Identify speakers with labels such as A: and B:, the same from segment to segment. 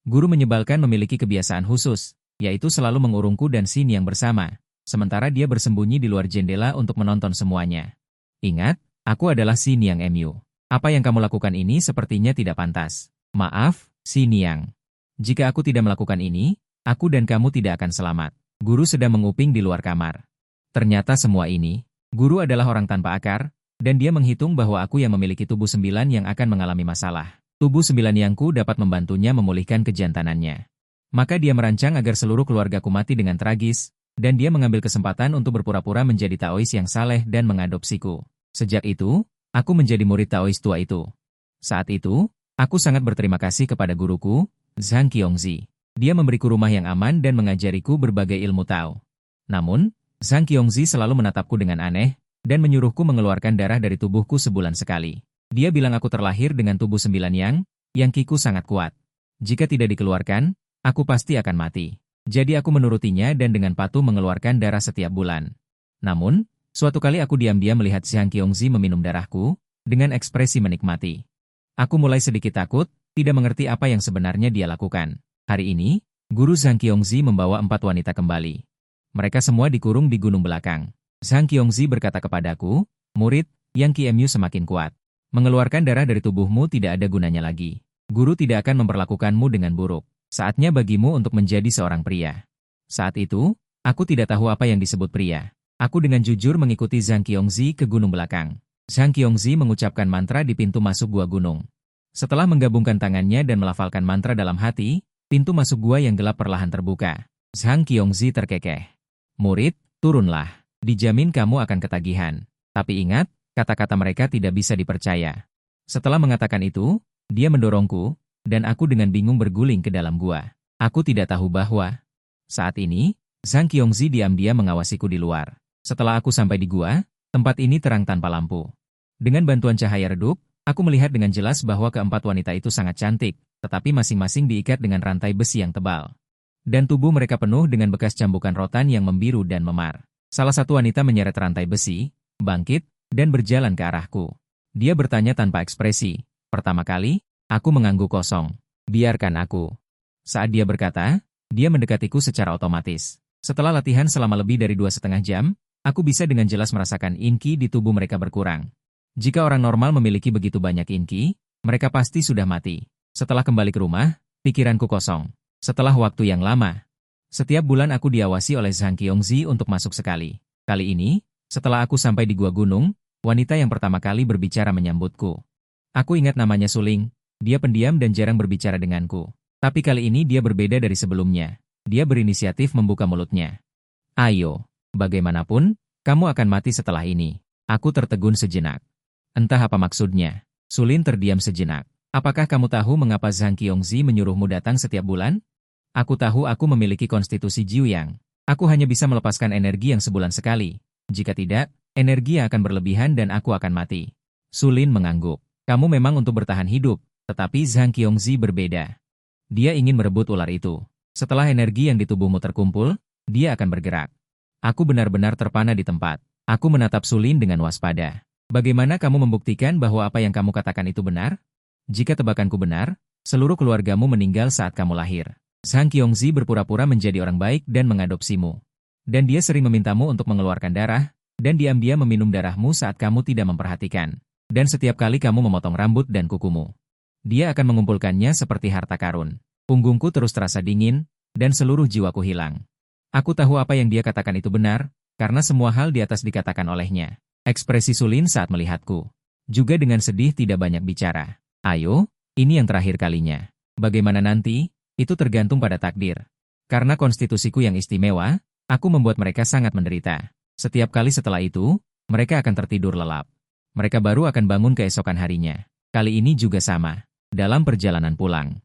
A: Guru menyebalkan memiliki kebiasaan khusus, yaitu selalu mengurungku dan Xin yang bersama, sementara dia bersembunyi di luar jendela untuk menonton semuanya. Ingat, aku adalah Xin Yang MU. Apa yang kamu lakukan ini sepertinya tidak pantas. Maaf, Xin Yang. Jika aku tidak melakukan ini, aku dan kamu tidak akan selamat. Guru sedang menguping di luar kamar. Ternyata semua ini, guru adalah orang tanpa akar, dan dia menghitung bahwa aku yang memiliki tubuh 9 yang akan mengalami masalah. Tubuh 9 yangku dapat membantunya memulihkan kejantanannya. Maka dia merancang agar seluruh keluargaku mati dengan tragis, dan dia mengambil kesempatan untuk berpura-pura menjadi Taois yang saleh dan mengadopsiku. Sejak itu, aku menjadi murid Taois tua itu. Saat itu, aku sangat berterima kasih kepada guruku, Zhang Qiongzi. Dia memberiku rumah yang aman dan mengajariku berbagai ilmu Tao. Namun, Zhang Qiongzi selalu menatapku dengan aneh, dan menyuruhku mengeluarkan darah dari tubuhku sebulan sekali. Dia bilang aku terlahir dengan tubuh 9 yang kiku sangat kuat. Jika tidak dikeluarkan, aku pasti akan mati. Jadi aku menurutinya dan dengan patuh mengeluarkan darah setiap bulan. Namun, suatu kali aku diam-diam melihat Zhang Qiongzi meminum darahku, dengan ekspresi menikmati. Aku mulai sedikit takut, tidak mengerti apa yang sebenarnya dia lakukan. Hari ini, guru Zhang Qiongzi membawa 4 wanita kembali. Mereka semua dikurung di gunung belakang. Zhang Qiongzi berkata kepadaku, murid, Yang Qmu semakin kuat. Mengeluarkan darah dari tubuhmu tidak ada gunanya lagi. Guru tidak akan memperlakukanmu dengan buruk. Saatnya bagimu untuk menjadi seorang pria. Saat itu, aku tidak tahu apa yang disebut pria. Aku dengan jujur mengikuti Zhang Qiongzi ke gunung belakang. Zhang Qiongzi mengucapkan mantra di pintu masuk gua gunung. Setelah menggabungkan tangannya dan melafalkan mantra dalam hati, pintu masuk gua yang gelap perlahan terbuka. Zhang Qiongzi terkekeh. Murid, turunlah. Dijamin kamu akan ketagihan. Tapi ingat, kata-kata mereka tidak bisa dipercaya. Setelah mengatakan itu, dia mendorongku, dan aku dengan bingung berguling ke dalam gua. Aku tidak tahu bahwa saat ini, Zhang Qiongzi diam-diam mengawasiku di luar. Setelah aku sampai di gua, tempat ini terang tanpa lampu. Dengan bantuan cahaya redup, aku melihat dengan jelas bahwa keempat wanita itu sangat cantik, tetapi masing-masing diikat dengan rantai besi yang tebal. Dan tubuh mereka penuh dengan bekas cambukan rotan yang membiru dan memar. Salah satu wanita menyeret rantai besi, bangkit, dan berjalan ke arahku. Dia bertanya tanpa ekspresi. Pertama kali, aku mengangguk kosong. Biarkan aku. Saat dia berkata, dia mendekatiku secara otomatis. Setelah latihan selama lebih dari 2,5 jam, aku bisa dengan jelas merasakan inki di tubuh mereka berkurang. Jika orang normal memiliki begitu banyak inki, mereka pasti sudah mati. Setelah kembali ke rumah, pikiranku kosong. Setelah waktu yang lama, setiap bulan aku diawasi oleh Zhang Qiongzi untuk masuk sekali. Kali ini, setelah aku sampai di gua gunung, wanita yang pertama kali berbicara menyambutku. Aku ingat namanya Suling, dia pendiam dan jarang berbicara denganku. Tapi kali ini dia berbeda dari sebelumnya. Dia berinisiatif membuka mulutnya. Ayo, bagaimanapun, kamu akan mati setelah ini. Aku tertegun sejenak. Entah apa maksudnya. Sulin terdiam sejenak. Apakah kamu tahu mengapa Zhang Qiongzi menyuruhmu datang setiap bulan? Aku tahu aku memiliki konstitusi Jiuyang. Aku hanya bisa melepaskan energi yang sebulan sekali. Jika tidak, energi akan berlebihan dan aku akan mati. Sulin mengangguk. Kamu memang untuk bertahan hidup, tetapi Zhang Qiongzi berbeda. Dia ingin merebut ular itu. Setelah energi yang di tubuhmu terkumpul, dia akan bergerak. Aku benar-benar terpana di tempat. Aku menatap Sulin dengan waspada. Bagaimana kamu membuktikan bahwa apa yang kamu katakan itu benar? Jika tebakanku benar, seluruh keluargamu meninggal saat kamu lahir. Zhang Qiongzi berpura-pura menjadi orang baik dan mengadopsimu. Dan dia sering memintamu untuk mengeluarkan darah, dan diam-diam meminum darahmu saat kamu tidak memperhatikan. Dan setiap kali kamu memotong rambut dan kukumu. Dia akan mengumpulkannya seperti harta karun. Punggungku terus terasa dingin, dan seluruh jiwaku hilang. Aku tahu apa yang dia katakan itu benar, karena semua hal di atas dikatakan olehnya. Ekspresi Sulin saat melihatku. Juga dengan sedih tidak banyak bicara. Ayo, ini yang terakhir kalinya. Bagaimana nanti, itu tergantung pada takdir. Karena konstitusiku yang istimewa, aku membuat mereka sangat menderita. Setiap kali setelah itu, mereka akan tertidur lelap. Mereka baru akan bangun keesokan harinya. Kali ini juga sama. Dalam perjalanan pulang.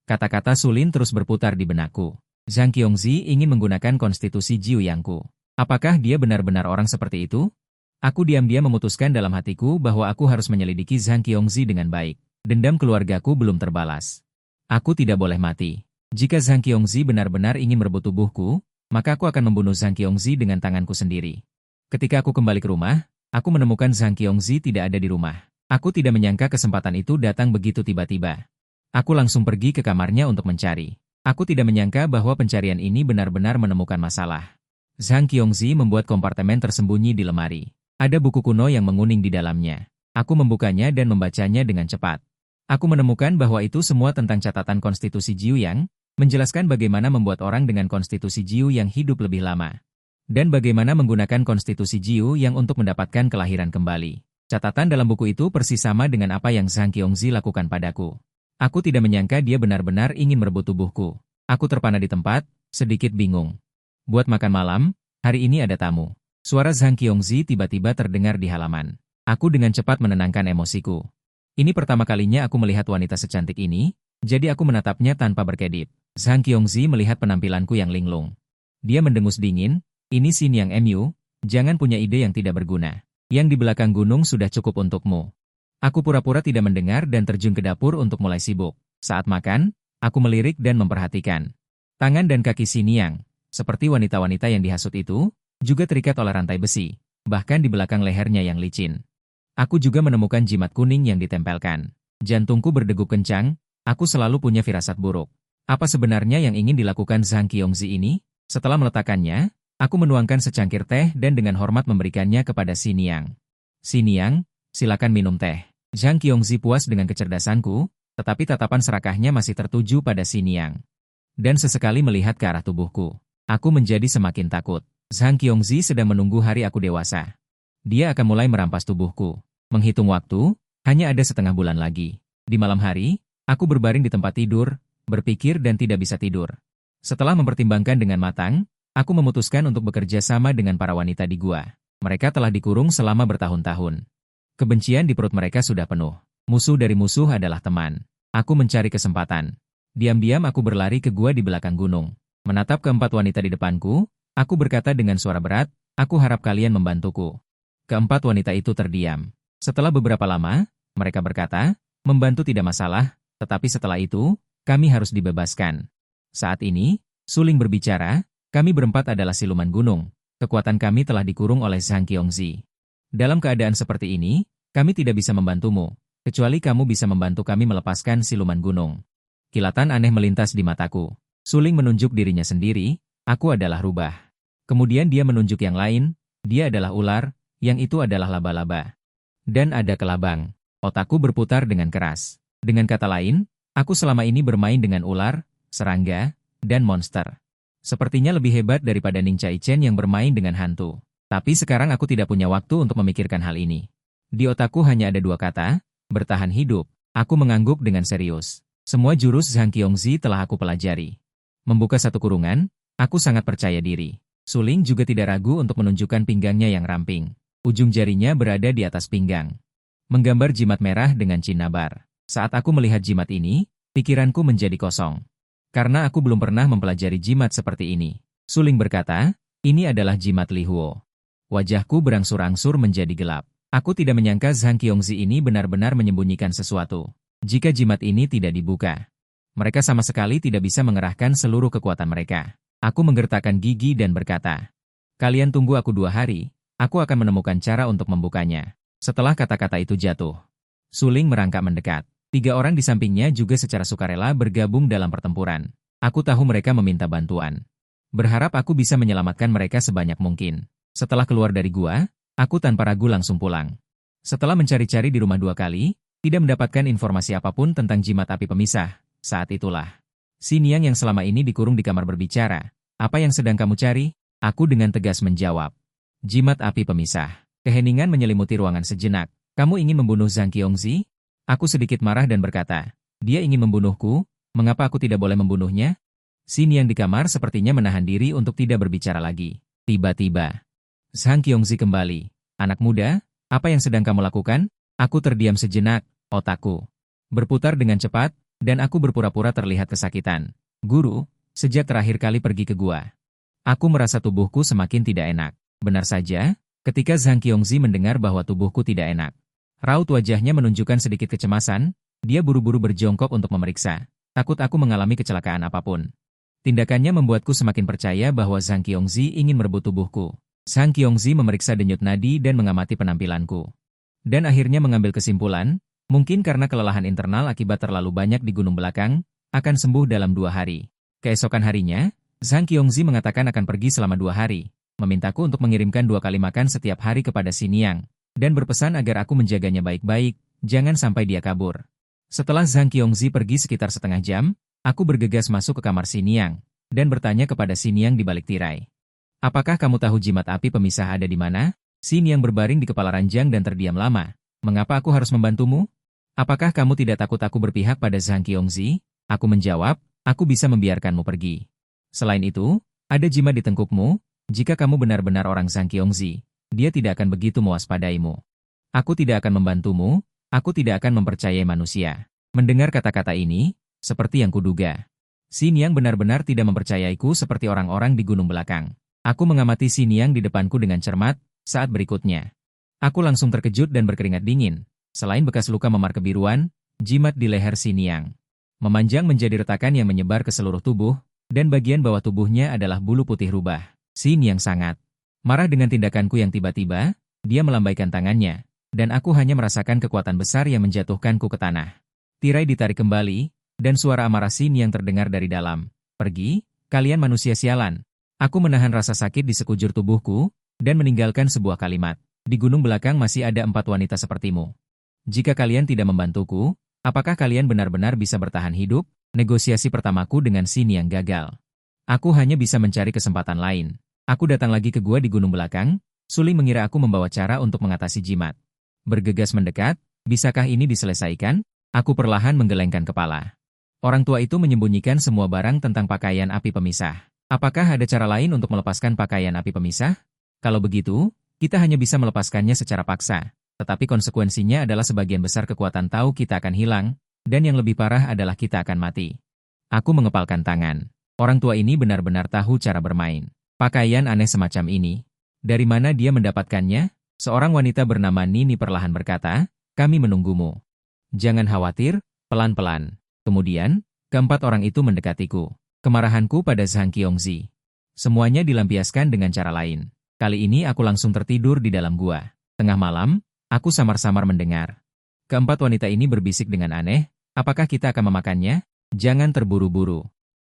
A: Kata-kata Sulin terus berputar di benakku. Zhang Qiongzi ingin menggunakan konstitusi Jiuyangku. Apakah dia benar-benar orang seperti itu? Aku diam-diam memutuskan dalam hatiku bahwa aku harus menyelidiki Zhang Qiongzi dengan baik. Dendam keluargaku belum terbalas. Aku tidak boleh mati. Jika Zhang Qiongzi benar-benar ingin merebut tubuhku, maka aku akan membunuh Zhang Qiongzi dengan tanganku sendiri. Ketika aku kembali ke rumah, aku menemukan Zhang Qiongzi tidak ada di rumah. Aku tidak menyangka kesempatan itu datang begitu tiba-tiba. Aku langsung pergi ke kamarnya untuk mencari. Aku tidak menyangka bahwa pencarian ini benar-benar menemukan masalah. Zhang Qiongzi membuat kompartemen tersembunyi di lemari. Ada buku kuno yang menguning di dalamnya. Aku membukanya dan membacanya dengan cepat. Aku menemukan bahwa itu semua tentang catatan konstitusi Jiu Yang, menjelaskan bagaimana membuat orang dengan konstitusi Jiu Yang hidup lebih lama. Dan bagaimana menggunakan konstitusi Jiu Yang untuk mendapatkan kelahiran kembali. Catatan dalam buku itu persis sama dengan apa yang Zhang Qiongzi lakukan padaku. Aku tidak menyangka dia benar-benar ingin merebut tubuhku. Aku terpana di tempat, sedikit bingung. Buat makan malam, hari ini ada tamu. Suara Zhang Qiongzi tiba-tiba terdengar di halaman. Aku dengan cepat menenangkan emosiku. Ini pertama kalinya aku melihat wanita secantik ini, jadi aku menatapnya tanpa berkedip. Zhang Qiongzi melihat penampilanku yang linglung. Dia mendengus dingin, ini Xin Yang MU, jangan punya ide yang tidak berguna. Yang di belakang gunung sudah cukup untukmu. Aku pura-pura tidak mendengar dan terjun ke dapur untuk mulai sibuk. Saat makan, aku melirik dan memperhatikan. Tangan dan kaki Xin Yang, seperti wanita-wanita yang dihasut itu, juga terikat oleh rantai besi, bahkan di belakang lehernya yang licin. Aku juga menemukan jimat kuning yang ditempelkan. Jantungku berdegup kencang, aku selalu punya firasat buruk. Apa sebenarnya yang ingin dilakukan Zhang Qiongzi ini? Setelah meletakkannya, aku menuangkan secangkir teh dan dengan hormat memberikannya kepada Xin Yang. Xin Yang, silakan minum teh. Zhang Qiongzi puas dengan kecerdasanku, tetapi tatapan serakahnya masih tertuju pada Xin Yang. Dan sesekali melihat ke arah tubuhku. Aku menjadi semakin takut. Zhang Qiongzi sedang menunggu hari aku dewasa. Dia akan mulai merampas tubuhku. Menghitung waktu, hanya ada setengah bulan lagi. Di malam hari, aku berbaring di tempat tidur, berpikir dan tidak bisa tidur. Setelah mempertimbangkan dengan matang, aku memutuskan untuk bekerja sama dengan para wanita di gua. Mereka telah dikurung selama bertahun-tahun. Kebencian di perut mereka sudah penuh. Musuh dari musuh adalah teman. Aku mencari kesempatan. Diam-diam aku berlari ke gua di belakang gunung. Menatap keempat wanita di depanku, aku berkata dengan suara berat, aku harap kalian membantuku. Keempat wanita itu terdiam. Setelah beberapa lama, mereka berkata, membantu tidak masalah, tetapi setelah itu, kami harus dibebaskan. Saat ini, Suling berbicara, kami berempat adalah siluman gunung. Kekuatan kami telah dikurung oleh Zhang Qiongzi. Dalam keadaan seperti ini, kami tidak bisa membantumu, kecuali kamu bisa membantu kami melepaskan siluman gunung. Kilatan aneh melintas di mataku. Suling menunjuk dirinya sendiri, aku adalah rubah. Kemudian dia menunjuk yang lain, dia adalah ular, yang itu adalah laba-laba. Dan ada kelabang. Otakku berputar dengan keras. Dengan kata lain, aku selama ini bermain dengan ular, serangga, dan monster. Sepertinya lebih hebat daripada Ning Chai Chen yang bermain dengan hantu. Tapi sekarang aku tidak punya waktu untuk memikirkan hal ini. Di otakku hanya ada dua kata, bertahan hidup. Aku mengangguk dengan serius. Semua jurus Zhang Qiongzi telah aku pelajari. Membuka satu kurungan, aku sangat percaya diri. Suling juga tidak ragu untuk menunjukkan pinggangnya yang ramping. Ujung jarinya berada di atas pinggang. Menggambar jimat merah dengan cinnabar. Saat aku melihat jimat ini, pikiranku menjadi kosong. Karena aku belum pernah mempelajari jimat seperti ini. Suling berkata, ini adalah jimat Li Huo. Wajahku berangsur-angsur menjadi gelap. Aku tidak menyangka Zhang Qiongzi ini benar-benar menyembunyikan sesuatu. Jika jimat ini tidak dibuka, mereka sama sekali tidak bisa mengerahkan seluruh kekuatan mereka. Aku menggertakkan gigi dan berkata, kalian tunggu aku 2 hari. Aku akan menemukan cara untuk membukanya. Setelah kata-kata itu jatuh, Suling merangkak mendekat. 3 orang di sampingnya juga secara sukarela bergabung dalam pertempuran. Aku tahu mereka meminta bantuan. Berharap aku bisa menyelamatkan mereka sebanyak mungkin. Setelah keluar dari gua, aku tanpa ragu langsung pulang. Setelah mencari-cari di rumah 2 kali, tidak mendapatkan informasi apapun tentang jimat api pemisah. Saat itulah, Xin Yang yang selama ini dikurung di kamar berbicara. Apa yang sedang kamu cari? Aku dengan tegas menjawab. Jimat api pemisah. Keheningan menyelimuti ruangan sejenak. Kamu ingin membunuh Zhang Qiongzi? Aku sedikit marah dan berkata, dia ingin membunuhku, mengapa aku tidak boleh membunuhnya? Xin Yang di kamar sepertinya menahan diri untuk tidak berbicara lagi. Tiba-tiba, Zhang Qiongzi kembali. Anak muda, apa yang sedang kamu lakukan? Aku terdiam sejenak, otakku berputar dengan cepat, dan aku berpura-pura terlihat kesakitan. Guru, sejak terakhir kali pergi ke gua, aku merasa tubuhku semakin tidak enak. Benar saja, ketika Zhang Qiongzi mendengar bahwa tubuhku tidak enak. Raut wajahnya menunjukkan sedikit kecemasan, dia buru-buru berjongkok untuk memeriksa. Takut aku mengalami kecelakaan apapun. Tindakannya membuatku semakin percaya bahwa Zhang Qiongzi ingin merebut tubuhku. Zhang Qiongzi memeriksa denyut nadi dan mengamati penampilanku. Dan akhirnya mengambil kesimpulan, Mungkin karena kelelahan internal akibat terlalu banyak di gunung belakang, akan sembuh dalam 2 hari. Keesokan harinya, Zhang Qiongzi mengatakan akan pergi selama 2 hari, memintaku untuk mengirimkan 2 kali makan setiap hari kepada Xiniang, dan berpesan agar aku menjaganya baik-baik, jangan sampai dia kabur. Setelah Zhang Qiongzi pergi sekitar setengah jam, aku bergegas masuk ke kamar Xiniang, dan bertanya kepada Xiniang di balik tirai. Apakah kamu tahu jimat api pemisah ada di mana? Xiniang berbaring di kepala ranjang dan terdiam lama. Mengapa aku harus membantumu? Apakah kamu tidak takut aku berpihak pada Zhang Qiongzi? Aku menjawab, aku bisa membiarkanmu pergi. Selain itu, ada jimat di tengkukmu, jika kamu benar-benar orang Zhang Qiongzi, dia tidak akan begitu mewaspadaimu. Aku tidak akan membantumu, aku tidak akan mempercayai manusia. Mendengar kata-kata ini, seperti yang kuduga. Xiniang benar-benar tidak mempercayaiku seperti orang-orang di gunung belakang. Aku mengamati Xiniang di depanku dengan cermat, saat berikutnya. Aku langsung terkejut dan berkeringat dingin. Selain bekas luka memar kebiruan, jimat di leher Xiniang memanjang menjadi retakan yang menyebar ke seluruh tubuh, dan bagian bawah tubuhnya adalah bulu putih rubah. Xiniang sangat marah dengan tindakanku yang tiba-tiba, dia melambaikan tangannya, dan aku hanya merasakan kekuatan besar yang menjatuhkanku ke tanah. Tirai ditarik kembali, dan suara amarah Xiniang terdengar dari dalam. Pergi, kalian manusia sialan. Aku menahan rasa sakit di sekujur tubuhku, dan meninggalkan sebuah kalimat. Di gunung belakang masih ada 4 wanita sepertimu. Jika kalian tidak membantuku, apakah kalian benar-benar bisa bertahan hidup? Negosiasi pertamaku dengan Xiniang gagal. Aku hanya bisa mencari kesempatan lain. Aku datang lagi ke gua di gunung belakang, Suli mengira aku membawa cara untuk mengatasi jimat. Bergegas mendekat, bisakah ini diselesaikan? Aku perlahan menggelengkan kepala. Orang tua itu menyembunyikan semua barang tentang pakaian api pemisah. Apakah ada cara lain untuk melepaskan pakaian api pemisah? Kalau begitu, kita hanya bisa melepaskannya secara paksa. Tetapi konsekuensinya adalah sebagian besar kekuatan tahu kita akan hilang, dan yang lebih parah adalah kita akan mati. Aku mengepalkan tangan. Orang tua ini benar-benar tahu cara bermain. Pakaian aneh semacam ini. Dari mana dia mendapatkannya? Seorang wanita bernama Nini perlahan berkata, kami menunggumu. Jangan khawatir, pelan-pelan. Kemudian, keempat orang itu mendekatiku. Kemarahanku pada Zhang Qiongzi. Semuanya dilampiaskan dengan cara lain. Kali ini aku langsung tertidur di dalam gua. Tengah malam, aku samar-samar mendengar. Keempat wanita ini berbisik dengan aneh, apakah kita akan memakannya? Jangan terburu-buru.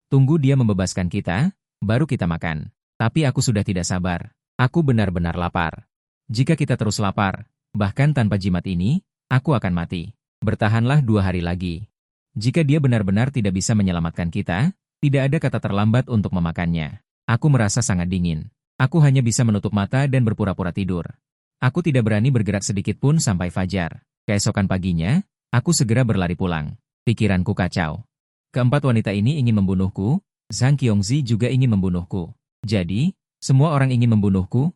A: Tunggu dia membebaskan kita, baru kita makan. Tapi aku sudah tidak sabar. Aku benar-benar lapar. Jika kita terus lapar, bahkan tanpa jimat ini, aku akan mati. Bertahanlah 2 hari lagi. Jika dia benar-benar tidak bisa menyelamatkan kita, tidak ada kata terlambat untuk memakannya. Aku merasa sangat dingin. Aku hanya bisa menutup mata dan berpura-pura tidur. Aku tidak berani bergerak sedikit pun sampai fajar. Keesokan paginya, aku segera berlari pulang. Pikiranku kacau. Keempat wanita ini ingin membunuhku, Zhang Qiongzi juga ingin membunuhku. Jadi, semua orang ingin membunuhku?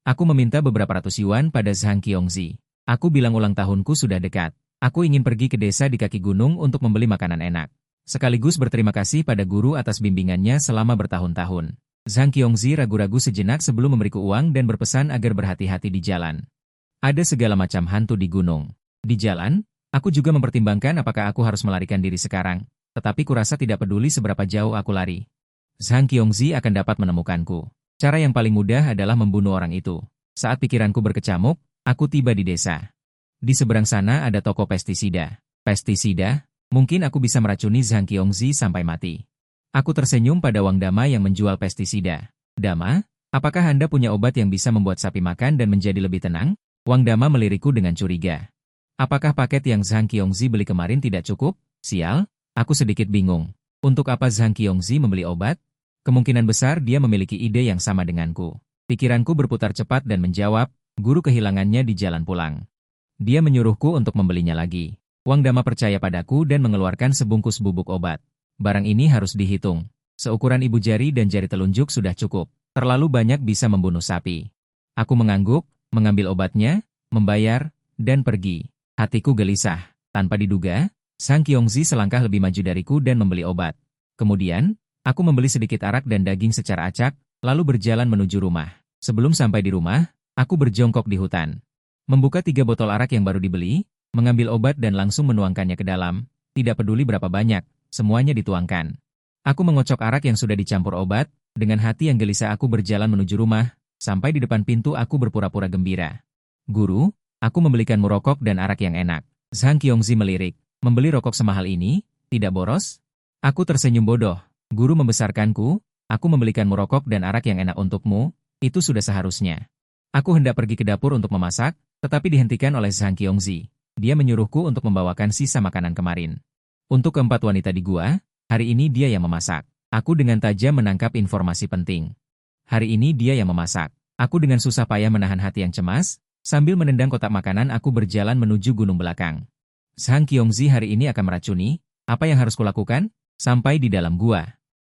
A: Aku meminta beberapa ratus yuan pada Zhang Qiongzi. Aku bilang ulang tahunku sudah dekat. Aku ingin pergi ke desa di kaki gunung untuk membeli makanan enak. Sekaligus berterima kasih pada guru atas bimbingannya selama bertahun-tahun. Zhang Qiongzi ragu-ragu sejenak sebelum memberiku uang dan berpesan agar berhati-hati di jalan. Ada segala macam hantu di gunung. Di jalan, aku juga mempertimbangkan apakah aku harus melarikan diri sekarang, tetapi kurasa tidak peduli seberapa jauh aku lari. Zhang Qiongzi akan dapat menemukanku. Cara yang paling mudah adalah membunuh orang itu. Saat pikiranku berkecamuk, aku tiba di desa. Di seberang sana ada toko pestisida. Pestisida? Mungkin aku bisa meracuni Zhang Qiongzi sampai mati. Aku tersenyum pada Wang Dama yang menjual pestisida. Dama, apakah Anda punya obat yang bisa membuat sapi makan dan menjadi lebih tenang? Wang Dama melirikku dengan curiga. Apakah paket yang Zhang Qiongzi beli kemarin tidak cukup? Sial, aku sedikit bingung. Untuk apa Zhang Qiongzi membeli obat? Kemungkinan besar dia memiliki ide yang sama denganku. Pikiranku berputar cepat dan menjawab, guru kehilangannya di jalan pulang. Dia menyuruhku untuk membelinya lagi. Wang Dama percaya padaku dan mengeluarkan sebungkus bubuk obat. Barang ini harus dihitung. Seukuran ibu jari dan jari telunjuk sudah cukup. Terlalu banyak bisa membunuh sapi. Aku mengangguk, mengambil obatnya, membayar, dan pergi. Hatiku gelisah. Tanpa diduga, Zhang Qiongzi selangkah lebih maju dariku dan membeli obat. Kemudian, aku membeli sedikit arak dan daging secara acak, lalu berjalan menuju rumah. Sebelum sampai di rumah, aku berjongkok di hutan. Membuka 3 botol arak yang baru dibeli, mengambil obat dan langsung menuangkannya ke dalam. Tidak peduli berapa banyak, semuanya dituangkan. Aku mengocok arak yang sudah dicampur obat, dengan hati yang gelisah aku berjalan menuju rumah, sampai di depan pintu aku berpura-pura gembira. Guru, aku membelikanmu rokok dan arak yang enak. Zhang Qiongzi melirik. Membeli rokok semahal ini, tidak boros? Aku tersenyum bodoh. Guru membesarkanku, aku membelikanmu rokok dan arak yang enak untukmu, itu sudah seharusnya. Aku hendak pergi ke dapur untuk memasak, tetapi dihentikan oleh Zhang Qiongzi. Dia menyuruhku untuk membawakan sisa makanan kemarin. Untuk keempat wanita di gua, hari ini dia yang memasak. Aku dengan tajam menangkap informasi penting. Hari ini dia yang memasak. Aku dengan susah payah menahan hati yang cemas, sambil menendang kotak makanan aku berjalan menuju gunung belakang. Zhang Qiongzi hari ini akan meracuni, apa yang harus kulakukan? Sampai di dalam gua.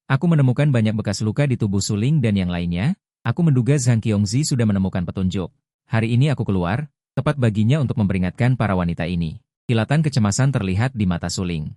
A: Aku menemukan banyak bekas luka di tubuh Suling dan yang lainnya, aku menduga Zhang Qiongzi sudah menemukan petunjuk. Hari ini aku keluar, tepat baginya untuk memperingatkan para wanita ini. Kilatan kecemasan terlihat di mata Suling.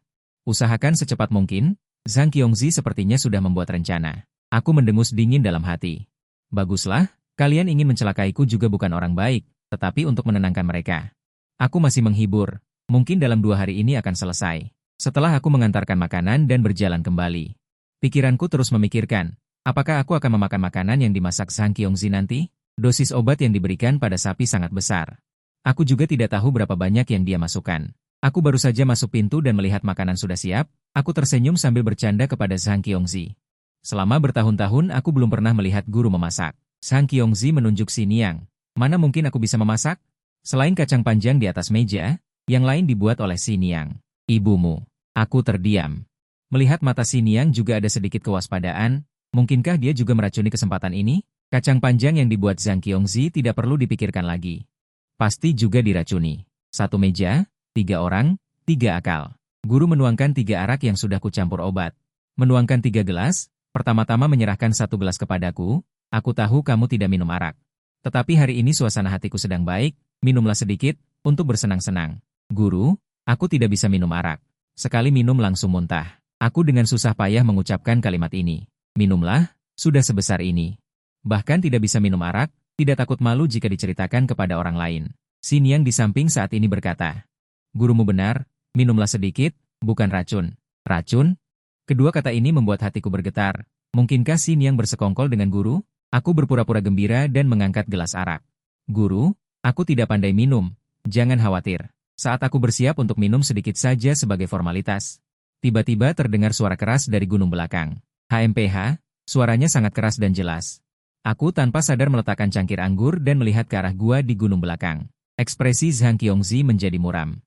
A: Usahakan secepat mungkin, Zhang Qiongzi sepertinya sudah membuat rencana. Aku mendengus dingin dalam hati. Baguslah, kalian ingin mencelakaiku juga bukan orang baik, tetapi untuk menenangkan mereka. Aku masih menghibur. Mungkin dalam 2 hari ini akan selesai. Setelah aku mengantarkan makanan dan berjalan kembali. Pikiranku terus memikirkan, apakah aku akan memakan makanan yang dimasak Zhang Qiongzi nanti? Dosis obat yang diberikan pada sapi sangat besar. Aku juga tidak tahu berapa banyak yang dia masukkan. Aku baru saja masuk pintu dan melihat makanan sudah siap, aku tersenyum sambil bercanda kepada Zhang Qiongzi. Selama bertahun-tahun aku belum pernah melihat guru memasak. Zhang Qiongzi menunjuk Xi Niang. Mana mungkin aku bisa memasak? Selain kacang panjang di atas meja, yang lain dibuat oleh Xi Niang. Ibumu. Aku terdiam. Melihat mata Xi Niang juga ada sedikit kewaspadaan, mungkinkah dia juga meracuni kesempatan ini? Kacang panjang yang dibuat Zhang Qiongzi tidak perlu dipikirkan lagi. Pasti juga diracuni. 1 meja, 3 orang, 3 akal. Guru menuangkan 3 arak yang sudah kucampur obat. Menuangkan 3 gelas, pertama-tama menyerahkan 1 gelas kepadaku, aku tahu kamu tidak minum arak. Tetapi hari ini suasana hatiku sedang baik, minumlah sedikit, untuk bersenang-senang. Guru, aku tidak bisa minum arak. Sekali minum langsung muntah. Aku dengan susah payah mengucapkan kalimat ini. Minumlah, sudah sebesar ini. Bahkan tidak bisa minum arak, tidak takut malu jika diceritakan kepada orang lain. Xi Niang di samping saat ini berkata, gurumu benar, minumlah sedikit, bukan racun. Racun? Kedua kata ini membuat hatiku bergetar. Mungkinkah Xi Niang bersekongkol dengan guru? Aku berpura-pura gembira dan mengangkat gelas arak. Guru, aku tidak pandai minum. Jangan khawatir. Saat aku bersiap untuk minum sedikit saja sebagai formalitas. Tiba-tiba terdengar suara keras dari gunung belakang. HMPH, suaranya sangat keras dan jelas. Aku tanpa sadar meletakkan cangkir anggur dan melihat ke arah gua di gunung belakang. Ekspresi Zhang Qiongzi menjadi muram.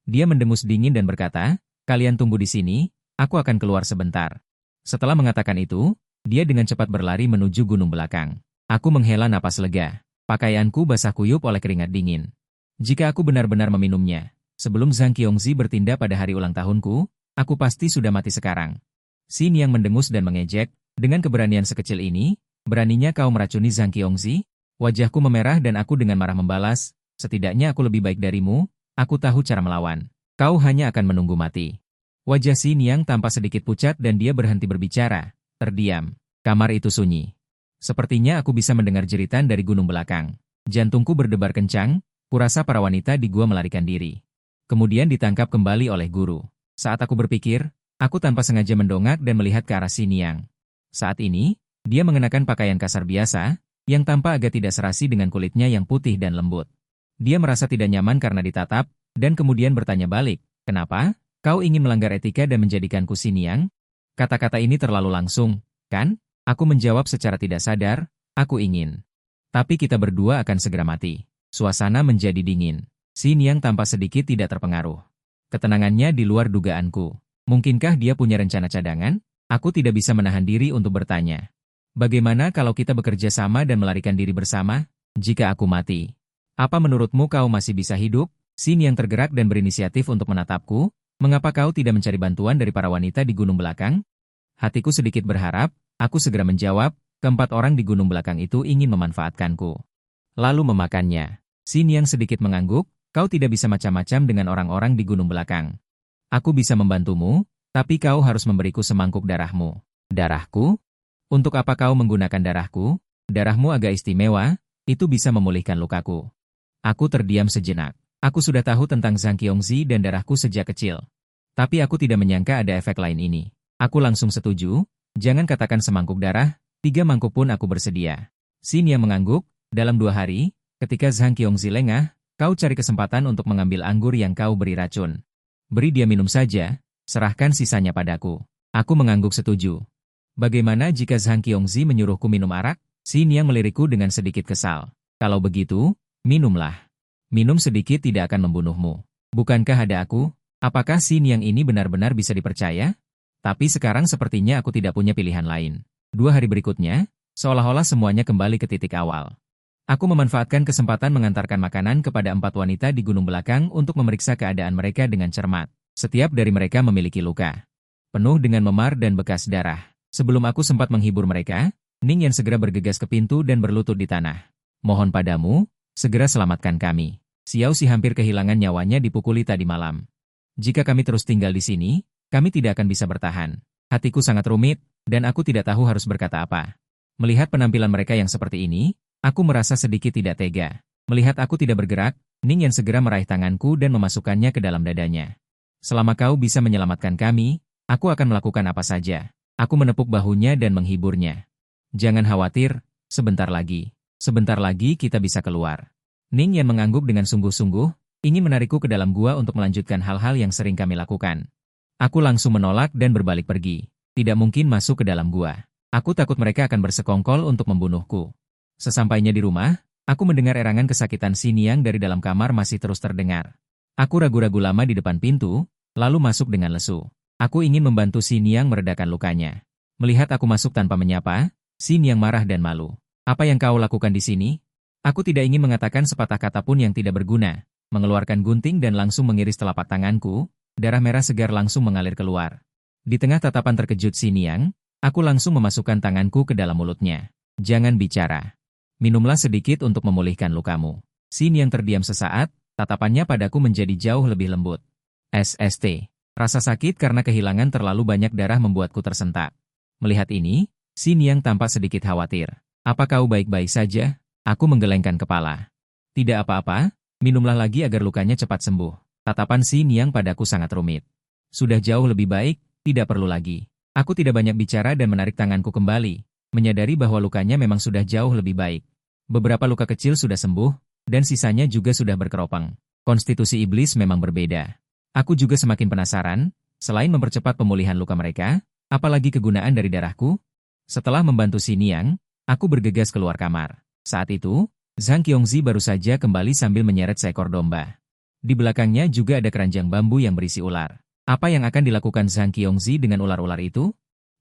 A: Dia mendengus dingin dan berkata, kalian tunggu di sini, aku akan keluar sebentar. Setelah mengatakan itu, dia dengan cepat berlari menuju gunung belakang. Aku menghela napas lega. Pakaianku basah kuyup oleh keringat dingin. Jika aku benar-benar meminumnya, sebelum Zhang Qiongzi bertindak pada hari ulang tahunku, aku pasti sudah mati sekarang. Xi Niang mendengus dan mengejek, dengan keberanian sekecil ini, beraninya kau meracuni Zhang Qiongzi? Wajahku memerah dan aku dengan marah membalas, setidaknya aku lebih baik darimu, aku tahu cara melawan. Kau hanya akan menunggu mati. Wajah Xi Niang tampak sedikit pucat dan dia berhenti berbicara, terdiam. Kamar itu sunyi. Sepertinya aku bisa mendengar jeritan dari gunung belakang. Jantungku berdebar kencang. Kurasa para wanita di gua melarikan diri. Kemudian ditangkap kembali oleh guru. Saat aku berpikir, aku tanpa sengaja mendongak dan melihat ke arah Xi Niang. Saat ini, dia mengenakan pakaian kasar biasa, yang tampak agak tidak serasi dengan kulitnya yang putih dan lembut. Dia merasa tidak nyaman karena ditatap, dan kemudian bertanya balik, kenapa? Kau ingin melanggar etika dan menjadikanku Xi Niang? Kata-kata ini terlalu langsung, kan? Aku menjawab secara tidak sadar, aku ingin. Tapi kita berdua akan segera mati. Suasana menjadi dingin. Xi Niang tampak sedikit tidak terpengaruh. Ketenangannya di luar dugaanku. Mungkinkah dia punya rencana cadangan? Aku tidak bisa menahan diri untuk bertanya. Bagaimana kalau kita bekerja sama dan melarikan diri bersama? Jika aku mati, apa menurutmu kau masih bisa hidup? Xi Niang tergerak dan berinisiatif untuk menatapku. Mengapa kau tidak mencari bantuan dari para wanita di gunung belakang? Hatiku sedikit berharap, aku segera menjawab, keempat orang di gunung belakang itu ingin memanfaatkanku. Lalu memakannya. Xi Niang sedikit mengangguk, kau tidak bisa macam-macam dengan orang-orang di gunung belakang. Aku bisa membantumu, tapi kau harus memberiku semangkuk darahmu. Darahku? Untuk apa kau menggunakan darahku? Darahmu agak istimewa, itu bisa memulihkan lukaku. Aku terdiam sejenak. Aku sudah tahu tentang Zhang Qiongzi dan darahku sejak kecil. Tapi aku tidak menyangka ada efek lain ini. Aku langsung setuju, jangan katakan semangkuk darah, 3 mangkuk pun aku bersedia. Xi Niang mengangguk. Dalam 2 hari, ketika Zhang Qiongzi lengah, Kau cari kesempatan untuk mengambil anggur yang kau beri racun. Beri dia minum saja, serahkan sisanya padaku. Aku mengangguk setuju. Bagaimana jika Zhang Qiongzi menyuruhku minum arak? Xin Yang melirikku dengan sedikit kesal. Kalau begitu, minumlah. Minum sedikit tidak akan membunuhmu. Bukankah ada aku? Apakah Xin Yang ini benar-benar bisa dipercaya? Tapi sekarang sepertinya aku tidak punya pilihan lain. 2 hari berikutnya, seolah-olah semuanya kembali ke titik awal. Aku memanfaatkan kesempatan mengantarkan makanan kepada 4 wanita di gunung belakang untuk memeriksa keadaan mereka dengan cermat. Setiap dari mereka memiliki luka penuh dengan memar dan bekas darah. Sebelum aku sempat menghibur mereka, Ning Yan segera bergegas ke pintu dan berlutut di tanah. Mohon padamu, segera selamatkan kami. Xiao Xi hampir kehilangan nyawanya dipukuli tadi malam. Jika kami terus tinggal di sini, kami tidak akan bisa bertahan. Hatiku sangat rumit, dan aku tidak tahu harus berkata apa. Melihat penampilan mereka yang seperti ini, aku merasa sedikit tidak tega. Melihat aku tidak bergerak, Ning Yan segera meraih tanganku dan memasukkannya ke dalam dadanya. Selama kau bisa menyelamatkan kami, aku akan melakukan apa saja. Aku menepuk bahunya dan menghiburnya. Jangan khawatir, sebentar lagi kita bisa keluar. Ning Yan mengangguk dengan sungguh-sungguh, ingin menarikku ke dalam gua untuk melanjutkan hal-hal yang sering kami lakukan. Aku langsung menolak dan berbalik pergi. Tidak mungkin masuk ke dalam gua. Aku takut mereka akan bersekongkol untuk membunuhku. Sesampainya di rumah, aku mendengar erangan kesakitan Xin Yang dari dalam kamar masih terus terdengar. Aku ragu-ragu lama di depan pintu, lalu masuk dengan lesu. Aku ingin membantu Xin Yang meredakan lukanya. Melihat aku masuk tanpa menyapa, Xin Yang marah dan malu. Apa yang kau lakukan di sini? Aku tidak ingin mengatakan sepatah kata pun yang tidak berguna. Mengeluarkan gunting dan langsung mengiris telapak tanganku, darah merah segar langsung mengalir keluar. Di tengah tatapan terkejut Xin Yang, aku langsung memasukkan tanganku ke dalam mulutnya. Jangan bicara. Minumlah sedikit untuk memulihkan lukamu. Xin Yang terdiam sesaat, tatapannya padaku menjadi jauh lebih lembut. SST. Rasa sakit karena kehilangan terlalu banyak darah membuatku tersentak. Melihat ini, Xin Yang tampak sedikit khawatir. Apa kau baik-baik saja? Aku menggelengkan kepala. Tidak apa-apa, minumlah lagi agar lukanya cepat sembuh. Tatapan Xin Yang padaku sangat rumit. Sudah jauh lebih baik, tidak perlu lagi. Aku tidak banyak bicara dan menarik tanganku kembali. Menyadari bahwa lukanya memang sudah jauh lebih baik. Beberapa luka kecil sudah sembuh, dan sisanya juga sudah berkeropang. Konstitusi iblis memang berbeda. Aku juga semakin penasaran, selain mempercepat pemulihan luka mereka, apalagi kegunaan dari darahku? Setelah membantu Xin Yang, aku bergegas keluar kamar. Saat itu, Zhang Qiongzi baru saja kembali sambil menyeret seekor domba. Di belakangnya juga ada keranjang bambu yang berisi ular. Apa yang akan dilakukan Zhang Qiongzi dengan ular-ular itu?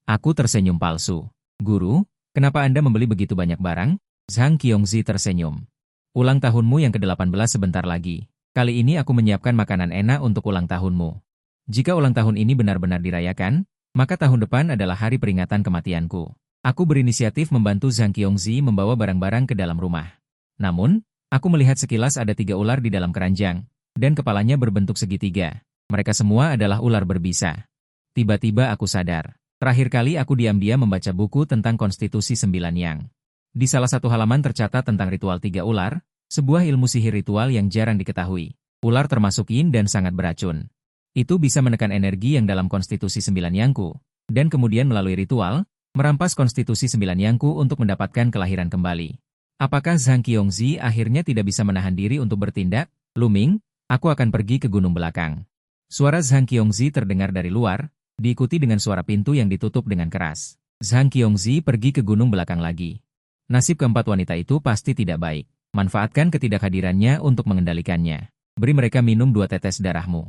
A: Aku tersenyum palsu. Guru, kenapa Anda membeli begitu banyak barang? Zhang Qiongzi tersenyum. Ulang tahunmu yang ke-18 sebentar lagi. Kali ini aku menyiapkan makanan enak untuk ulang tahunmu. Jika ulang tahun ini benar-benar dirayakan, maka tahun depan adalah hari peringatan kematianku. Aku berinisiatif membantu Zhang Qiongzi membawa barang-barang ke dalam rumah. Namun, aku melihat sekilas ada 3 ular di dalam keranjang, dan kepalanya berbentuk segitiga. Mereka semua adalah ular berbisa. Tiba-tiba aku sadar. Terakhir kali aku diam-diam membaca buku tentang konstitusi 9 yang. Di salah satu halaman tercatat tentang ritual 3 ular, sebuah ilmu sihir ritual yang jarang diketahui. Ular termasuk yin dan sangat beracun. Itu bisa menekan energi yang dalam konstitusi 9 yangku, dan kemudian melalui ritual, merampas konstitusi 9 yangku untuk mendapatkan kelahiran kembali. Apakah Zhang Qiongzi akhirnya tidak bisa menahan diri untuk bertindak? Luming, aku akan pergi ke gunung belakang. Suara Zhang Qiongzi terdengar dari luar, diikuti dengan suara pintu yang ditutup dengan keras. Zhang Qiongzi pergi ke gunung belakang lagi. Nasib keempat wanita itu pasti tidak baik. Manfaatkan ketidakhadirannya untuk mengendalikannya. Beri mereka minum 2 tetes darahmu.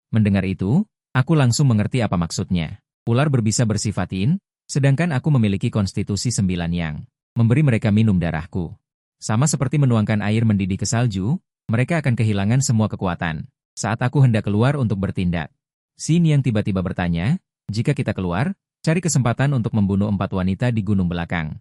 A: Mendengar itu, aku langsung mengerti apa maksudnya. Ular berbisa bersifat yin, sedangkan aku memiliki konstitusi 9 yang. Memberi mereka minum darahku. Sama seperti menuangkan air mendidih ke salju, mereka akan kehilangan semua kekuatan. Saat aku hendak keluar untuk bertindak, Xin Yang tiba-tiba bertanya, jika kita keluar, cari kesempatan untuk membunuh 4 wanita di gunung belakang.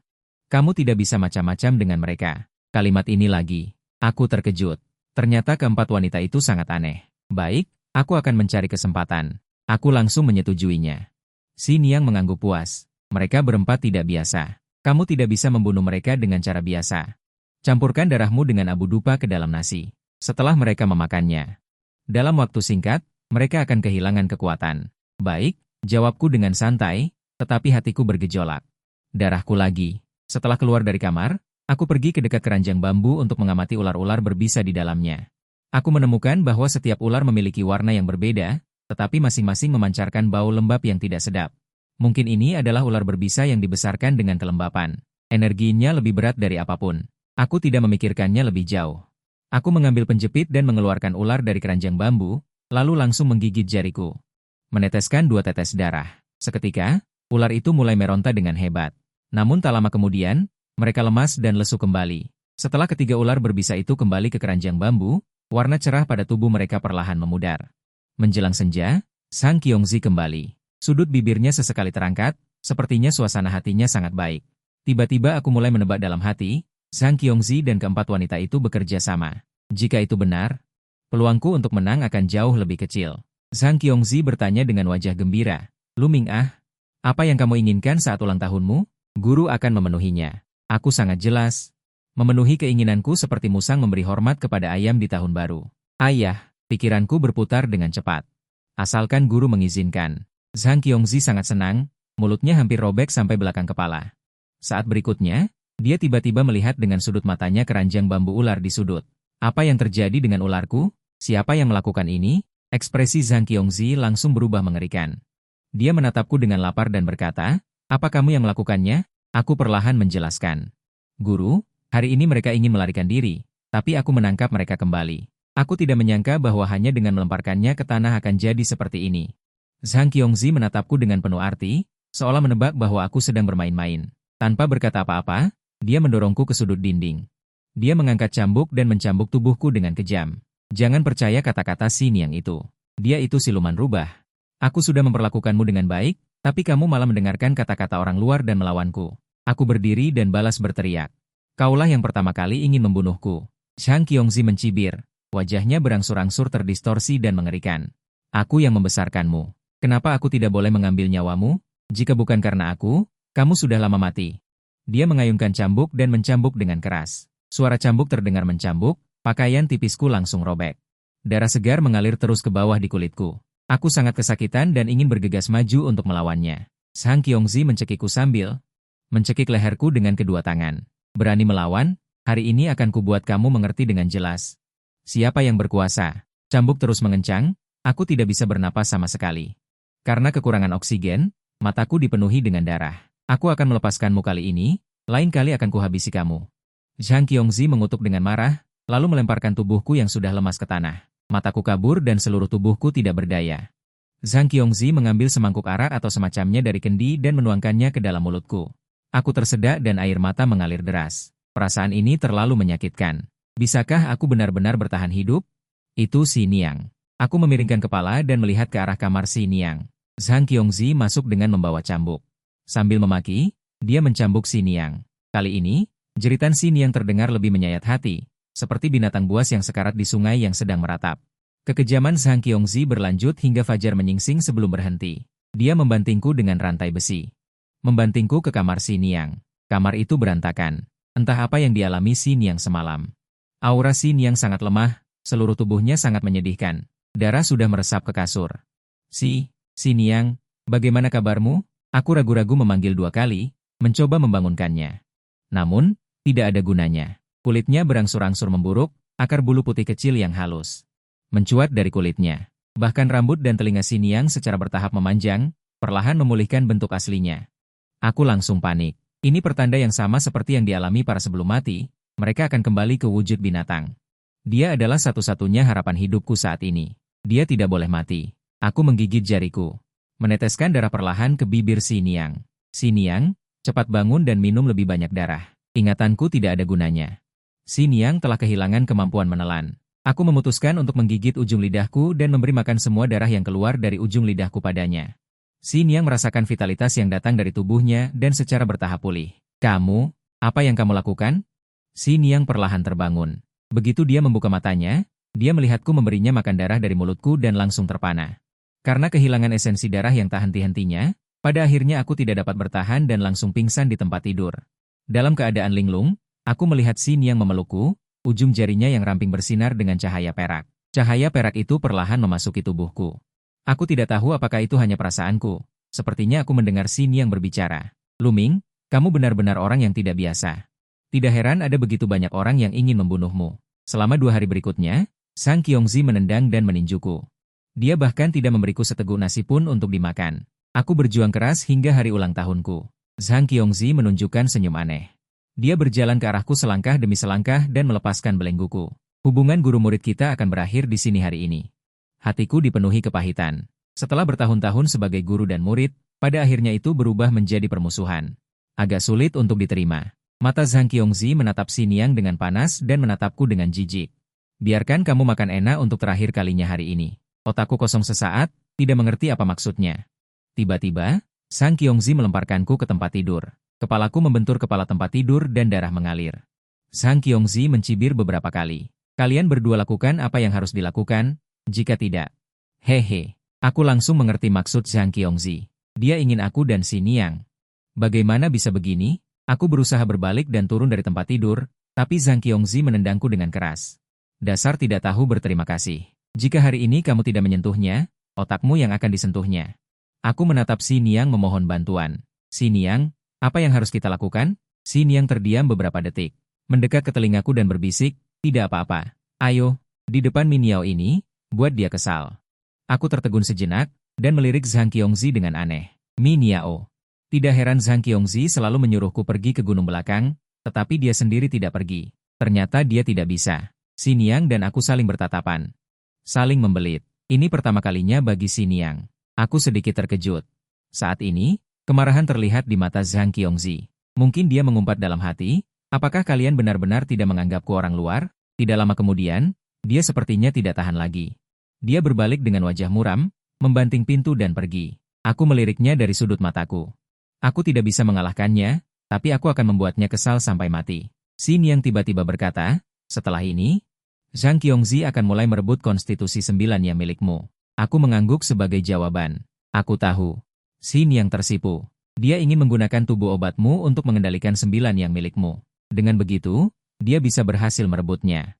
A: Kamu tidak bisa macam-macam dengan mereka. Kalimat ini lagi. Aku terkejut. Ternyata keempat wanita itu sangat aneh. Baik, aku akan mencari kesempatan. Aku langsung menyetujuinya. Xin Yang mengangguk puas. Mereka berempat tidak biasa. Kamu tidak bisa membunuh mereka dengan cara biasa. Campurkan darahmu dengan abu dupa ke dalam nasi. Setelah mereka memakannya, dalam waktu singkat, mereka akan kehilangan kekuatan. Baik, jawabku dengan santai, tetapi hatiku bergejolak. Darahku lagi. Setelah keluar dari kamar, aku pergi ke dekat keranjang bambu untuk mengamati ular-ular berbisa di dalamnya. Aku menemukan bahwa setiap ular memiliki warna yang berbeda, tetapi masing-masing memancarkan bau lembab yang tidak sedap. Mungkin ini adalah ular berbisa yang dibesarkan dengan kelembapan. Energinya lebih berat dari apapun. Aku tidak memikirkannya lebih jauh. Aku mengambil penjepit dan mengeluarkan ular dari keranjang bambu, lalu langsung menggigit jariku. Meneteskan 2 tetes darah. Seketika, ular itu mulai meronta dengan hebat. Namun tak lama kemudian, mereka lemas dan lesu kembali. Setelah ketiga ular berbisa itu kembali ke keranjang bambu, warna cerah pada tubuh mereka perlahan memudar. Menjelang senja, Sang Qiongzi kembali. Sudut bibirnya sesekali terangkat, sepertinya suasana hatinya sangat baik. Tiba-tiba aku mulai menebak dalam hati, Sang Qiongzi dan keempat wanita itu bekerja sama. Jika itu benar, peluangku untuk menang akan jauh lebih kecil. Sang Qiongzi bertanya dengan wajah gembira. Lu Ming-ah, apa yang kamu inginkan saat ulang tahunmu? Guru akan memenuhinya. Aku sangat jelas. Memenuhi keinginanku seperti musang memberi hormat kepada ayam di tahun baru. Ayah, pikiranku berputar dengan cepat. Asalkan guru mengizinkan. Sang Qiongzi sangat senang, mulutnya hampir robek sampai belakang kepala. Saat berikutnya, dia tiba-tiba melihat dengan sudut matanya keranjang bambu ular di sudut. Apa yang terjadi dengan ularku? Siapa yang melakukan ini? Ekspresi Sang Qiongzi langsung berubah mengerikan. Dia menatapku dengan lapar dan berkata, apa kamu yang melakukannya? Aku perlahan menjelaskan. Guru, hari ini mereka ingin melarikan diri, tapi aku menangkap mereka kembali. Aku tidak menyangka bahwa hanya dengan melemparkannya ke tanah akan jadi seperti ini. Sang Qiongzi menatapku dengan penuh arti, seolah menebak bahwa aku sedang bermain-main. Tanpa berkata apa-apa, dia mendorongku ke sudut dinding. Dia mengangkat cambuk dan mencambuk tubuhku dengan kejam. Jangan percaya kata-kata si Niang itu. Dia itu siluman rubah. Aku sudah memperlakukanmu dengan baik, tapi kamu malah mendengarkan kata-kata orang luar dan melawanku. Aku berdiri dan balas berteriak. Kaulah yang pertama kali ingin membunuhku. Sang Qiongzi mencibir. Wajahnya berangsur-angsur terdistorsi dan mengerikan. Aku yang membesarkanmu. Kenapa aku tidak boleh mengambil nyawamu? Jika bukan karena aku, kamu sudah lama mati. Dia mengayunkan cambuk dan mencambuk dengan keras. Suara cambuk terdengar mencambuk, pakaian tipisku langsung robek. Darah segar mengalir terus ke bawah di kulitku. Aku sangat kesakitan dan ingin bergegas maju untuk melawannya. Sang Qiongzi mencekiku sambil mencekik leherku dengan kedua tangan. Berani melawan? Hari ini akan kubuat kamu mengerti dengan jelas. Siapa yang berkuasa? Cambuk terus mengencang, aku tidak bisa bernapas sama sekali. Karena kekurangan oksigen, mataku dipenuhi dengan darah. Aku akan melepaskanmu kali ini, lain kali akan kuhabisi kamu. Sang Qiongzi mengutuk dengan marah, lalu melemparkan tubuhku yang sudah lemas ke tanah. Mataku kabur dan seluruh tubuhku tidak berdaya. Sang Qiongzi mengambil semangkuk arak atau semacamnya dari kendi dan menuangkannya ke dalam mulutku. Aku tersedak dan air mata mengalir deras. Perasaan ini terlalu menyakitkan. Bisakah aku benar-benar bertahan hidup? Itu si Niang. Aku memiringkan kepala dan melihat ke arah kamar si Niang. Sang Qiongzi masuk dengan membawa cambuk. Sambil memaki, dia mencambuk si Niang. Kali ini, jeritan si Niang terdengar lebih menyayat hati, seperti binatang buas yang sekarat di sungai yang sedang meratap. Kekejaman Sang Qiongzi berlanjut hingga fajar menyingsing sebelum berhenti. Dia membantingku dengan rantai besi. Membantingku ke kamar si Niang. Kamar itu berantakan. Entah apa yang dialami si Niang semalam. Aura si Niang sangat lemah, seluruh tubuhnya sangat menyedihkan. Darah sudah meresap ke kasur. Si Niang, bagaimana kabarmu? Aku ragu-ragu memanggil 2 kali, mencoba membangunkannya. Namun, tidak ada gunanya. Kulitnya berangsur-angsur memburuk, akar bulu putih kecil yang halus mencuat dari kulitnya. Bahkan rambut dan telinga si Niang secara bertahap memanjang, perlahan memulihkan bentuk aslinya. Aku langsung panik. Ini pertanda yang sama seperti yang dialami para sebelum mati, mereka akan kembali ke wujud binatang. Dia adalah satu-satunya harapan hidupku saat ini. Dia tidak boleh mati. Aku menggigit jariku. Meneteskan darah perlahan ke bibir si Niang. Si Niang, cepat bangun dan minum lebih banyak darah. Ingatanku tidak ada gunanya. Si Niang telah kehilangan kemampuan menelan. Aku memutuskan untuk menggigit ujung lidahku dan memberi makan semua darah yang keluar dari ujung lidahku padanya. Si Niang merasakan vitalitas yang datang dari tubuhnya dan secara bertahap pulih. Kamu, apa yang kamu lakukan? Si Niang perlahan terbangun. Begitu dia membuka matanya, dia melihatku memberinya makan darah dari mulutku dan langsung terpana. Karena kehilangan esensi darah yang tak henti-hentinya, pada akhirnya aku tidak dapat bertahan dan langsung pingsan di tempat tidur. Dalam keadaan linglung, aku melihat si Niang memelukku, ujung jarinya yang ramping bersinar dengan cahaya perak. Cahaya perak itu perlahan memasuki tubuhku. Aku tidak tahu apakah itu hanya perasaanku. Sepertinya aku mendengar si Niang berbicara. Lu Ming, kamu benar-benar orang yang tidak biasa. Tidak heran ada begitu banyak orang yang ingin membunuhmu. Selama 2 hari berikutnya, Zhang Qiongzi menendang dan meninjuku. Dia bahkan tidak memberiku seteguk nasi pun untuk dimakan. Aku berjuang keras hingga hari ulang tahunku. Zhang Qiongzi menunjukkan senyum aneh. Dia berjalan ke arahku selangkah demi selangkah dan melepaskan belengguku. Hubungan guru murid kita akan berakhir di sini hari ini. Hatiku dipenuhi kepahitan. Setelah bertahun-tahun sebagai guru dan murid, pada akhirnya itu berubah menjadi permusuhan. Agak sulit untuk diterima. Mata Zhang Qiongzi menatap Xin Yang dengan panas dan menatapku dengan jijik. Biarkan kamu makan enak untuk terakhir kalinya hari ini. Otakku kosong sesaat, tidak mengerti apa maksudnya. Tiba-tiba, Zhang Qiongzi melemparkanku ke tempat tidur. Kepalaku membentur kepala tempat tidur dan darah mengalir. Zhang Qiongzi mencibir beberapa kali. Kalian berdua lakukan apa yang harus dilakukan, jika tidak. Hehe, aku langsung mengerti maksud Zhang Qiongzi. Dia ingin aku dan Xin Yang. Bagaimana bisa begini? Aku berusaha berbalik dan turun dari tempat tidur, tapi Zhang Qiongzi menendangku dengan keras. Dasar tidak tahu berterima kasih. Jika hari ini kamu tidak menyentuhnya, otakmu yang akan disentuhnya. Aku menatap Xin Yang memohon bantuan. Xin Yang, apa yang harus kita lakukan? Xin Yang terdiam beberapa detik. Mendekat ke telingaku dan berbisik, tidak apa-apa. Ayo, di depan Min Yao ini, buat dia kesal. Aku tertegun sejenak, dan melirik Zhang Qiongzi dengan aneh. Min Yao. Tidak heran Zhang Qiongzi selalu menyuruhku pergi ke gunung belakang, tetapi dia sendiri tidak pergi. Ternyata dia tidak bisa. Xin Yang dan aku saling bertatapan. Saling membelit. Ini pertama kalinya bagi Xin Yang. Aku sedikit terkejut. Saat ini, kemarahan terlihat di mata Zhang Qiongzi. Mungkin dia mengumpat dalam hati, apakah kalian benar-benar tidak menganggapku orang luar? Tidak lama kemudian, dia sepertinya tidak tahan lagi. Dia berbalik dengan wajah muram, membanting pintu dan pergi. Aku meliriknya dari sudut mataku. Aku tidak bisa mengalahkannya, tapi aku akan membuatnya kesal sampai mati. Xin Yang tiba-tiba berkata, setelah ini, Zhang Qiongzi akan mulai merebut konstitusi 9 yang milikmu. Aku mengangguk sebagai jawaban. Aku tahu. Xin Yang tersipu. Dia ingin menggunakan tubuh obatmu untuk mengendalikan 9 yang milikmu. Dengan begitu, dia bisa berhasil merebutnya.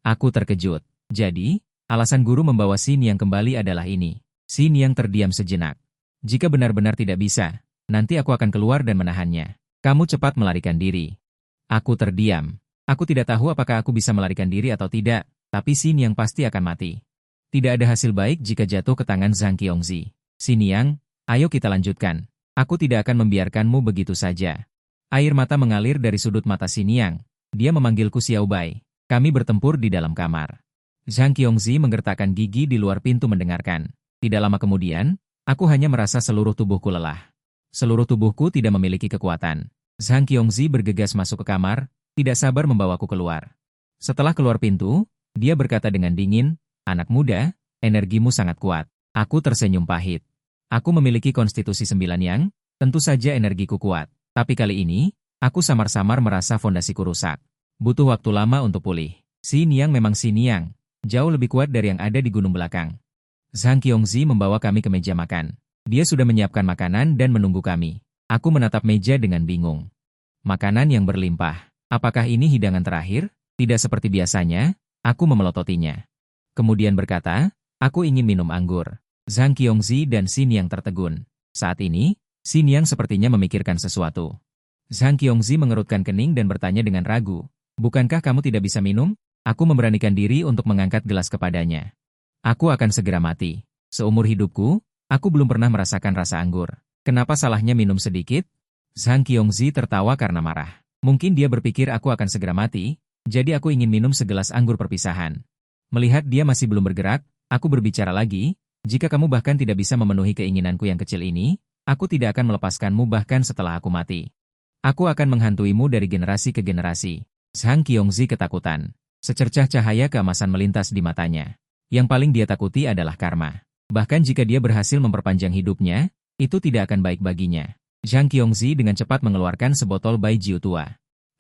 A: Aku terkejut. Jadi, alasan guru membawa Xin Yang kembali adalah ini. Xin Yang terdiam sejenak. Jika benar-benar tidak bisa, nanti aku akan keluar dan menahannya. Kamu cepat melarikan diri. Aku terdiam. Aku tidak tahu apakah aku bisa melarikan diri atau tidak, tapi Xin Yang pasti akan mati. Tidak ada hasil baik jika jatuh ke tangan Zhang Qiongzi. Xin Yang, ayo kita lanjutkan. Aku tidak akan membiarkanmu begitu saja. Air mata mengalir dari sudut mata Xin Yang. Dia memanggilku Xiao Bai. Kami bertempur di dalam kamar. Zhang Qiongzi menggertakkan gigi di luar pintu mendengarkan. Tidak lama kemudian, aku hanya merasa seluruh tubuhku lelah. Seluruh tubuhku tidak memiliki kekuatan. Zhang Qiongzi bergegas masuk ke kamar, tidak sabar membawaku keluar. Setelah keluar pintu, dia berkata dengan dingin, anak muda, energimu sangat kuat. Aku tersenyum pahit. Aku memiliki konstitusi 9 yang, tentu saja energiku kuat. Tapi kali ini, aku samar-samar merasa fondasiku rusak. Butuh waktu lama untuk pulih. Xin Yang memang Xin Yang, jauh lebih kuat dari yang ada di gunung belakang. Zhang Qiongzi membawa kami ke meja makan. Dia sudah menyiapkan makanan dan menunggu kami. Aku menatap meja dengan bingung. Makanan yang berlimpah. Apakah ini hidangan terakhir? Tidak seperti biasanya, aku memelototinya. Kemudian berkata, aku ingin minum anggur. Zhang Qiongzi dan Xin Yang tertegun. Saat ini, Xin Yang sepertinya memikirkan sesuatu. Zhang Qiongzi mengerutkan kening dan bertanya dengan ragu, bukankah kamu tidak bisa minum? Aku memberanikan diri untuk mengangkat gelas kepadanya. Aku akan segera mati. Seumur hidupku, aku belum pernah merasakan rasa anggur. Kenapa salahnya minum sedikit? Zhang Qiongzi tertawa karena marah. Mungkin dia berpikir aku akan segera mati, jadi aku ingin minum segelas anggur perpisahan. Melihat dia masih belum bergerak, aku berbicara lagi, jika kamu bahkan tidak bisa memenuhi keinginanku yang kecil ini, aku tidak akan melepaskanmu bahkan setelah aku mati. Aku akan menghantuimu dari generasi ke generasi. Zhang Qiongzi ketakutan. Secercah cahaya keemasan melintas di matanya. Yang paling dia takuti adalah karma. Bahkan jika dia berhasil memperpanjang hidupnya, itu tidak akan baik baginya. Zhang Qiongzi dengan cepat mengeluarkan sebotol baijiu tua.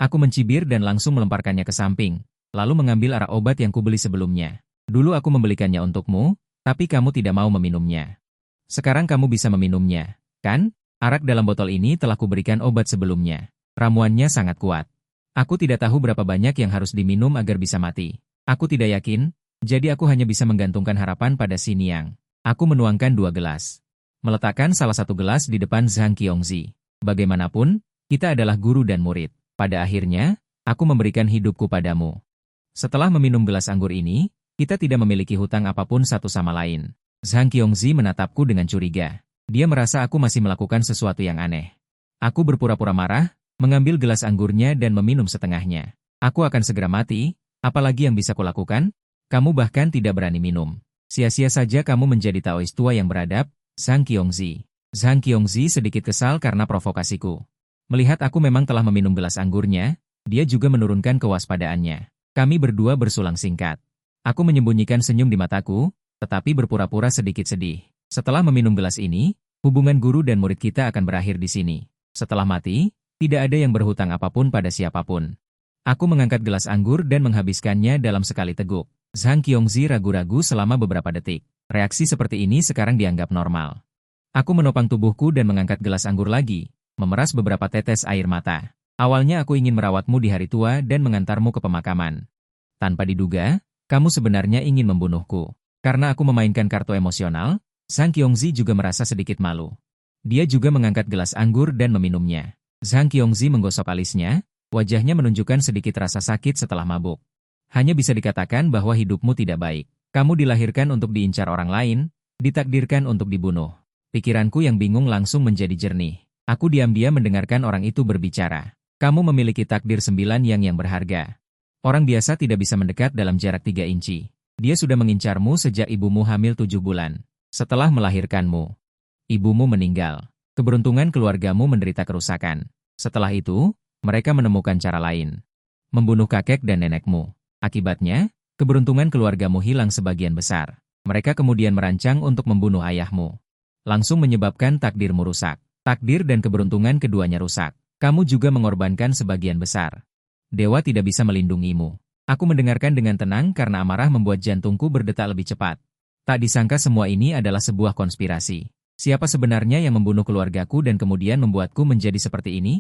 A: Aku mencibir dan langsung melemparkannya ke samping, lalu mengambil arak obat yang kubeli sebelumnya. Dulu aku membelikannya untukmu, tapi kamu tidak mau meminumnya. Sekarang kamu bisa meminumnya, kan? Arak dalam botol ini telah kuberikan obat sebelumnya. Ramuannya sangat kuat. Aku tidak tahu berapa banyak yang harus diminum agar bisa mati. Aku tidak yakin, jadi aku hanya bisa menggantungkan harapan pada Xin Yang. Aku menuangkan 2 gelas. Meletakkan salah satu gelas di depan Zhang Qiongzi. Bagaimanapun, kita adalah guru dan murid. Pada akhirnya, aku memberikan hidupku padamu. Setelah meminum gelas anggur ini, Kita tidak memiliki hutang apapun satu sama lain. Zhang Qiongzi menatapku dengan curiga. Dia merasa aku masih melakukan sesuatu yang aneh. Aku berpura-pura marah, mengambil gelas anggurnya dan meminum setengahnya. Aku akan segera mati, apalagi yang bisa kulakukan? Kamu bahkan tidak berani minum. Sia-sia saja kamu menjadi Taois tua yang beradab, Zhang Qiongzi. Zhang Qiongzi sedikit kesal karena provokasiku. Melihat aku memang telah meminum gelas anggurnya, dia juga menurunkan kewaspadaannya. Kami berdua bersulang singkat. Aku menyembunyikan senyum di mataku, tetapi berpura-pura sedikit sedih. Setelah meminum gelas ini, hubungan guru dan murid kita akan berakhir di sini. Setelah mati, tidak ada yang berhutang apapun pada siapapun. Aku mengangkat gelas anggur dan menghabiskannya dalam sekali teguk. Zhang Qiongzi ragu-ragu selama beberapa detik. Reaksi seperti ini sekarang dianggap normal. Aku menopang tubuhku dan mengangkat gelas anggur lagi, memeras beberapa tetes air mata. Awalnya aku ingin merawatmu di hari tua dan mengantarmu ke pemakaman. Tanpa diduga, kamu sebenarnya ingin membunuhku. Karena aku memainkan kartu emosional, Zhang Qiongzi juga merasa sedikit malu. Dia juga mengangkat gelas anggur dan meminumnya. Zhang Qiongzi menggosok alisnya, wajahnya menunjukkan sedikit rasa sakit setelah mabuk. Hanya bisa dikatakan bahwa hidupmu tidak baik. Kamu dilahirkan untuk diincar orang lain, ditakdirkan untuk dibunuh. Pikiranku yang bingung langsung menjadi jernih. Aku diam-diam mendengarkan orang itu berbicara. Kamu memiliki takdir 9 yang berharga. Orang biasa tidak bisa mendekat dalam jarak 3 inci. Dia sudah mengincarmu sejak ibumu hamil 7 bulan. Setelah melahirkanmu, ibumu meninggal. Keberuntungan keluargamu menderita kerusakan. Setelah itu, mereka menemukan cara lain. Membunuh kakek dan nenekmu. Akibatnya, keberuntungan keluargamu hilang sebagian besar. Mereka kemudian merancang untuk membunuh ayahmu. Langsung menyebabkan takdirmu rusak. Takdir dan keberuntungan keduanya rusak. Kamu juga mengorbankan sebagian besar. Dewa tidak bisa melindungimu. Aku mendengarkan dengan tenang karena amarah membuat jantungku berdetak lebih cepat. Tak disangka semua ini adalah sebuah konspirasi. Siapa sebenarnya yang membunuh keluargaku dan kemudian membuatku menjadi seperti ini?